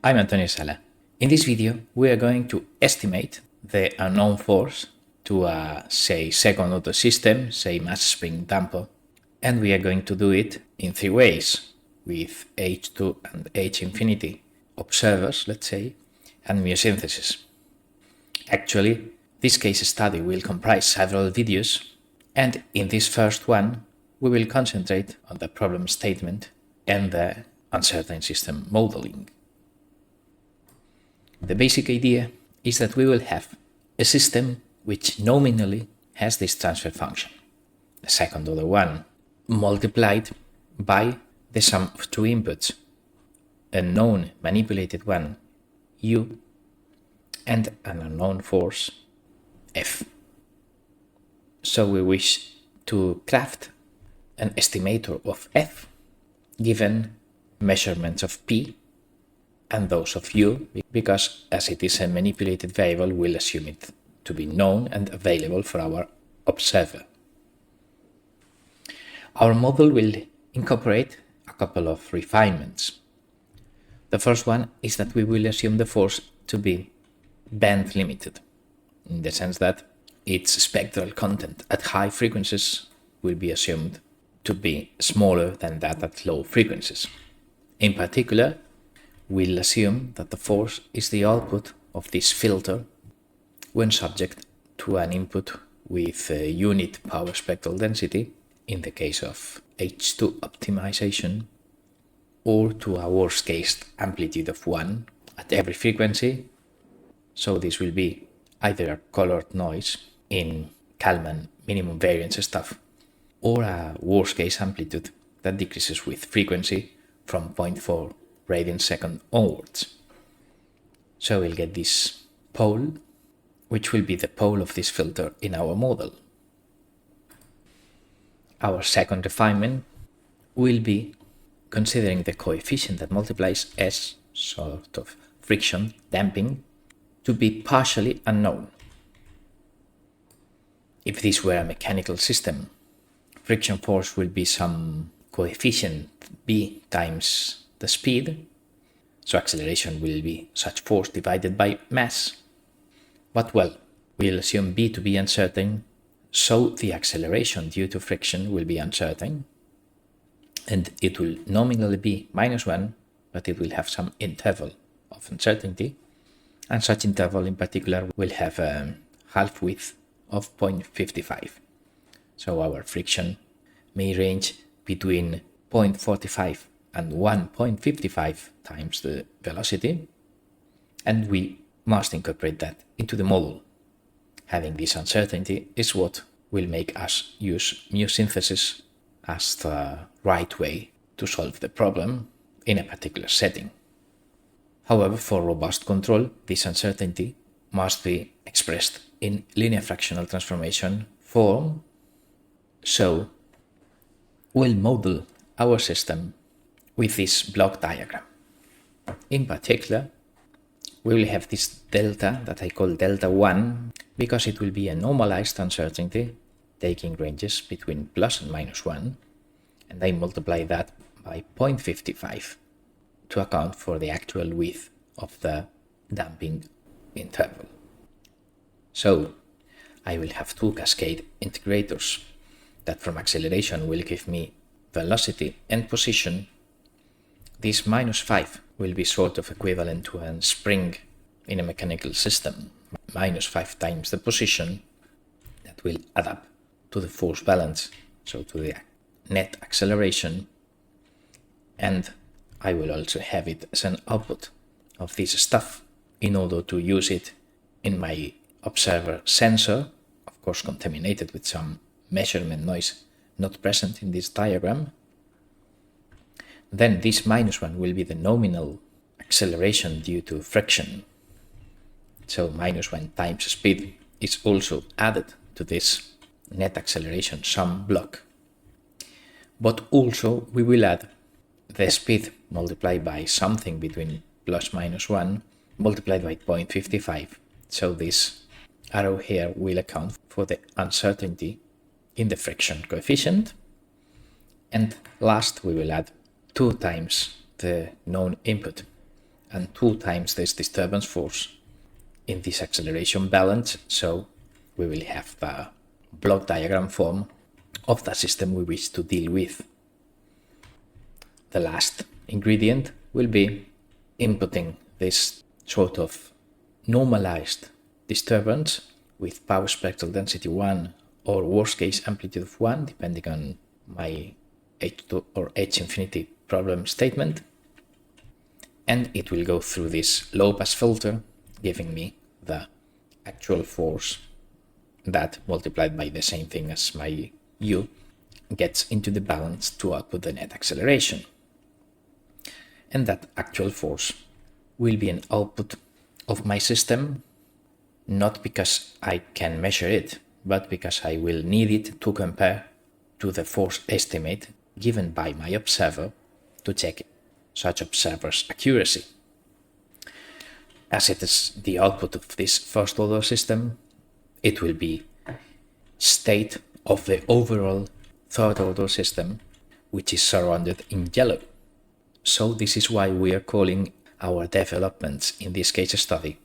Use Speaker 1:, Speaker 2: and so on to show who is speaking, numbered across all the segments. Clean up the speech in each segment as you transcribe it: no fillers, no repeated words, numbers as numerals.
Speaker 1: I'm Antonio Sala. In this video, we are going to estimate the unknown force to a, say, second order system, say mass spring damper, and we are going to do it in three ways, with H2 and H infinity observers, let's say, and myosynthesis. Actually, this case study will comprise several videos, and in this first one, we will concentrate on the problem statement and the uncertain system modeling. The basic idea is that we will have a system which nominally has this transfer function, the second order one, multiplied by the sum of two inputs, a known manipulated one, U, and an unknown force, F. So we wish to craft an estimator of F given measurements of P and those of U, because as it is a manipulated variable, we'll assume it to be known and available for our observer. Our model will incorporate a couple of refinements. The first one is that we will assume the force to be band limited, in the sense that its spectral content at high frequencies will be assumed to be smaller than that at low frequencies. In particular, we'll assume that the force is the output of this filter when subject to an input with a unit power spectral density, in the case of H2 optimization, or to a worst case amplitude of 1 at every frequency. So this will be either a colored noise in Kalman minimum variance stuff, or a worst case amplitude that decreases with frequency from 0.4 radian second onwards. So we'll get this pole, which will be the pole of this filter in our model. Our second refinement will be considering the coefficient that multiplies S, sort of friction damping, to be partially unknown. If this were a mechanical system, friction force will be some coefficient B times the speed, so acceleration will be such force divided by mass. But well, we'll assume B to be uncertain, so the acceleration due to friction will be uncertain, and it will nominally be -1, but it will have some interval of uncertainty, and such interval in particular will have a half width of 0.55. So our friction may range between 0.45 and 1.55 times the velocity, and we must incorporate that into the model. Having this uncertainty is what will make us use myosynthesis as the right way to solve the problem in a particular setting. However, for robust control, this uncertainty must be expressed in linear fractional transformation form. So we'll model our system with this block diagram. In particular, we will have this delta that I call delta 1, because it will be a normalized uncertainty taking ranges between plus and -1, and I multiply that by 0.55 to account for the actual width of the damping interval. So I will have two cascade integrators that from acceleration will give me velocity and position. This -5 will be sort of equivalent to a spring in a mechanical system, -5 times the position, that will add up to the force balance, so to the net acceleration, and I will also have it as an output of this stuff in order to use it in my observer sensor, of course contaminated with some measurement noise not present in this diagram. Then this -1 will be the nominal acceleration due to friction. So -1 times speed is also added to this net acceleration sum block. But also we will add the speed multiplied by something between plus -1 multiplied by 0.55. So this arrow here will account for the uncertainty in the friction coefficient. And last, we will add 2 times the known input, and 2 times this disturbance force in this acceleration balance. So we will have the block diagram form of the system we wish to deal with. The last ingredient will be inputting this sort of normalized disturbance with power spectral density 1 or worst case amplitude of 1, depending on my H2 or H infinity problem statement. And it will go through this low pass filter, giving me the actual force that, multiplied by the same thing as my U, gets into the balance to output the net acceleration. And that actual force will be an output of my system, not because I can measure it, but because I will need it to compare to the force estimate given by my observer to check such observer's accuracy. As it is the output of this first order system, it will be state of the overall third order system, which is surrounded in yellow. So this is why we are calling our developments in this case study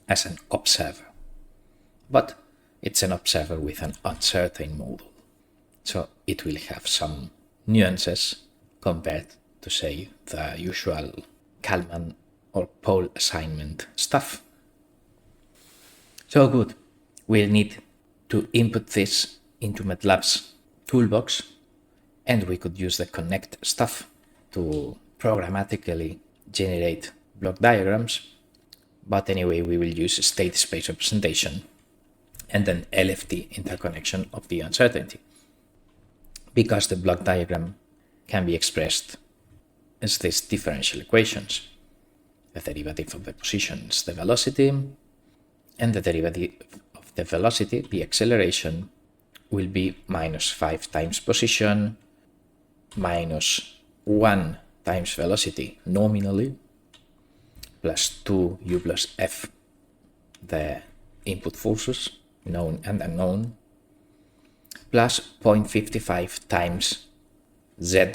Speaker 1: as an observer. But it's an observer with an uncertain model. So it will have some nuances compared to, say, the usual Kalman or pole assignment stuff. So good. We'll need to input this into MATLAB's toolbox, and we could use the connect stuff to programmatically generate block diagrams. But anyway, we will use state space representation and an LFT interconnection of the uncertainty, because the block diagram can be expressed as these differential equations. The derivative of the position is the velocity, and the derivative of the velocity, the acceleration, will be minus 5 times position, minus 1 times velocity nominally, plus 2u plus f, the input forces, known and unknown, plus 0.55 times z,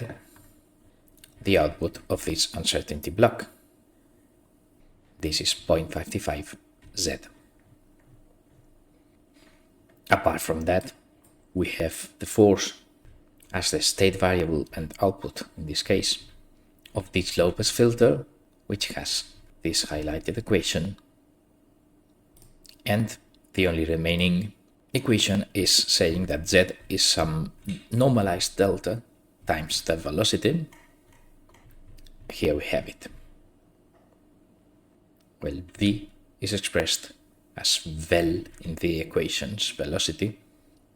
Speaker 1: the output of this uncertainty block. This is 0.55 z. Apart from that, we have the force as the state variable and output, in this case, of this low pass filter, which has this highlighted equation. And the only remaining equation is saying that z is some normalized delta times the velocity. Here we have it. Well, v is expressed as vel in the equation's velocity,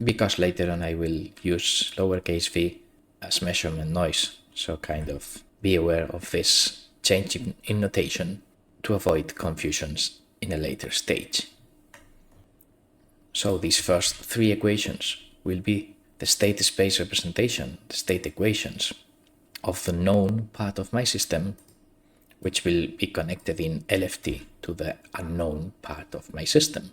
Speaker 1: because later on I will use lowercase v as measurement noise, so kind of be aware of this change in notation to avoid confusions in a later stage. So these first 3 equations will be the state space representation, the state equations of the known part of my system, which will be connected in LFT to the unknown part of my system.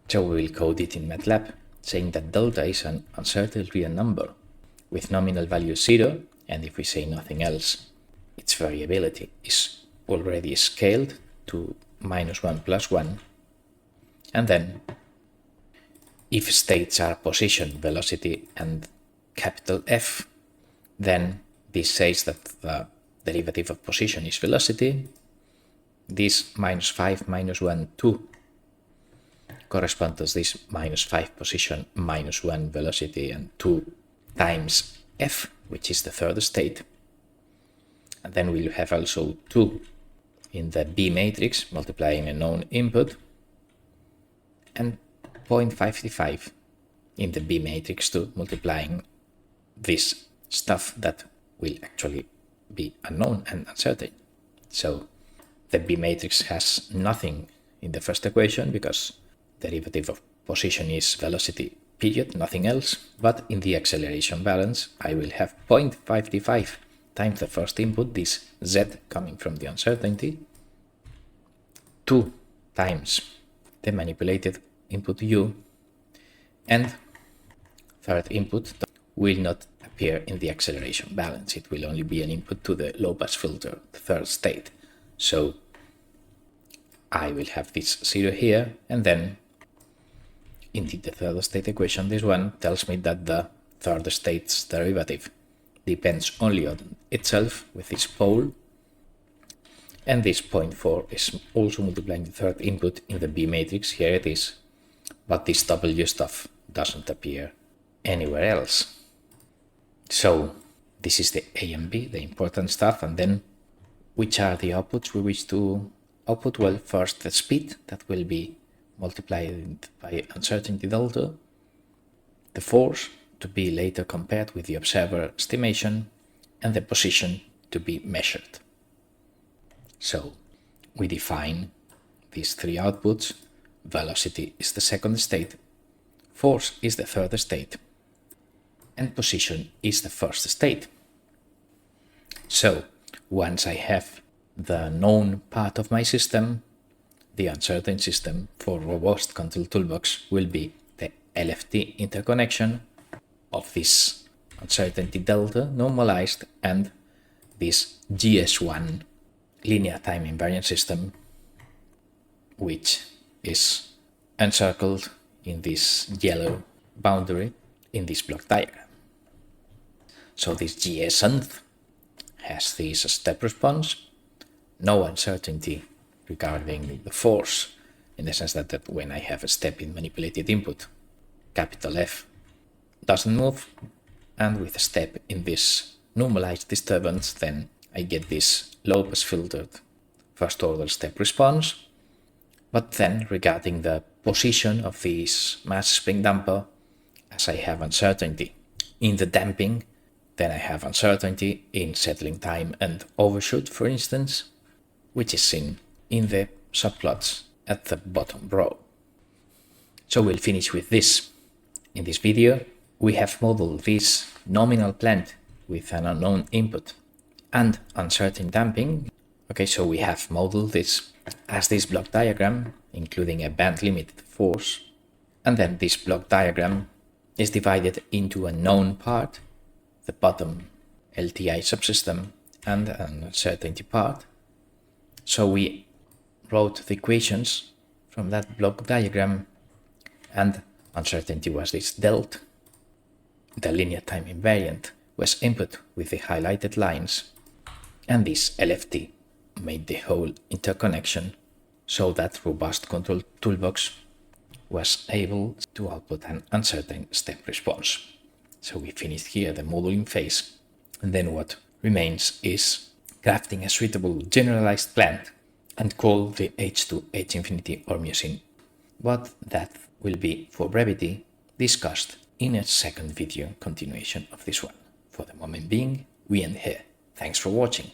Speaker 1: So we will code it in MATLAB, saying that delta is an uncertain real number with nominal value 0, and if we say nothing else, its variability is already scaled to minus 1 plus 1. And then, if states are position, velocity, and capital F, then this says that the derivative of position is velocity. This minus 5, minus 1, 2 correspond to this minus 5 position, minus 1 velocity, and 2 times F, which is the third state. And then we'll have also 2 in the B matrix, multiplying a known input, and 0.55 in the B matrix too, multiplying this stuff that will actually be unknown and uncertain. So the B matrix has nothing in the first equation because derivative of position is velocity period, nothing else, but in the acceleration balance I will have 0.55 times the first input, this z coming from the uncertainty, 2 times the manipulated input u, and third input will not appear in the acceleration balance. It will only be an input to the low-pass filter, the third state. So I will have this 0 here, and then indeed the third state equation, this one tells me that the third state's derivative depends only on itself with this pole, and this 0.4 is also multiplying the third input in the B matrix. Here it is, but this W stuff doesn't appear anywhere else. So this is the A and B, the important stuff. And then which are the outputs we wish to output? Well, first the speed, that will be multiplied by uncertainty delta, the force to be later compared with the observer estimation, and the position to be measured. So we define these three outputs. Velocity is the second state, force is the third state, and position is the first state. So once I have the known part of my system, the uncertain system for robust control toolbox will be the LFT interconnection of this uncertainty delta normalized and this GS1 linear time invariant system, which is encircled in this yellow boundary in this block diagram. So this GS-nth has this step response, no uncertainty regarding the force, in the sense that when I have a step in manipulated input, capital F doesn't move, and with a step in this normalized disturbance, then I get this low-pass filtered first order step response. But then regarding the position of this mass spring damper, as I have uncertainty in the damping, then I have uncertainty in settling time and overshoot, for instance, which is seen in the subplots at the bottom row. So we'll finish with this. In this video, we have modeled this nominal plant with an unknown input and uncertain damping. Okay, so we have modeled this as this block diagram, including a band limited force, and then this block diagram is divided into a known part, the bottom LTI subsystem, and an uncertainty part. So we wrote the equations from that block diagram, and uncertainty was this delta. The linear time invariant was input with the highlighted lines, and this LFT made the whole interconnection so that robust control toolbox was able to output an uncertain step response. So we finished here the modeling phase, and then what remains is crafting a suitable generalized plant and call the H2 H infinity Ormusin. But that will be, for brevity, discussed in a second video continuation of this one. For the moment being, we end here. Thanks for watching.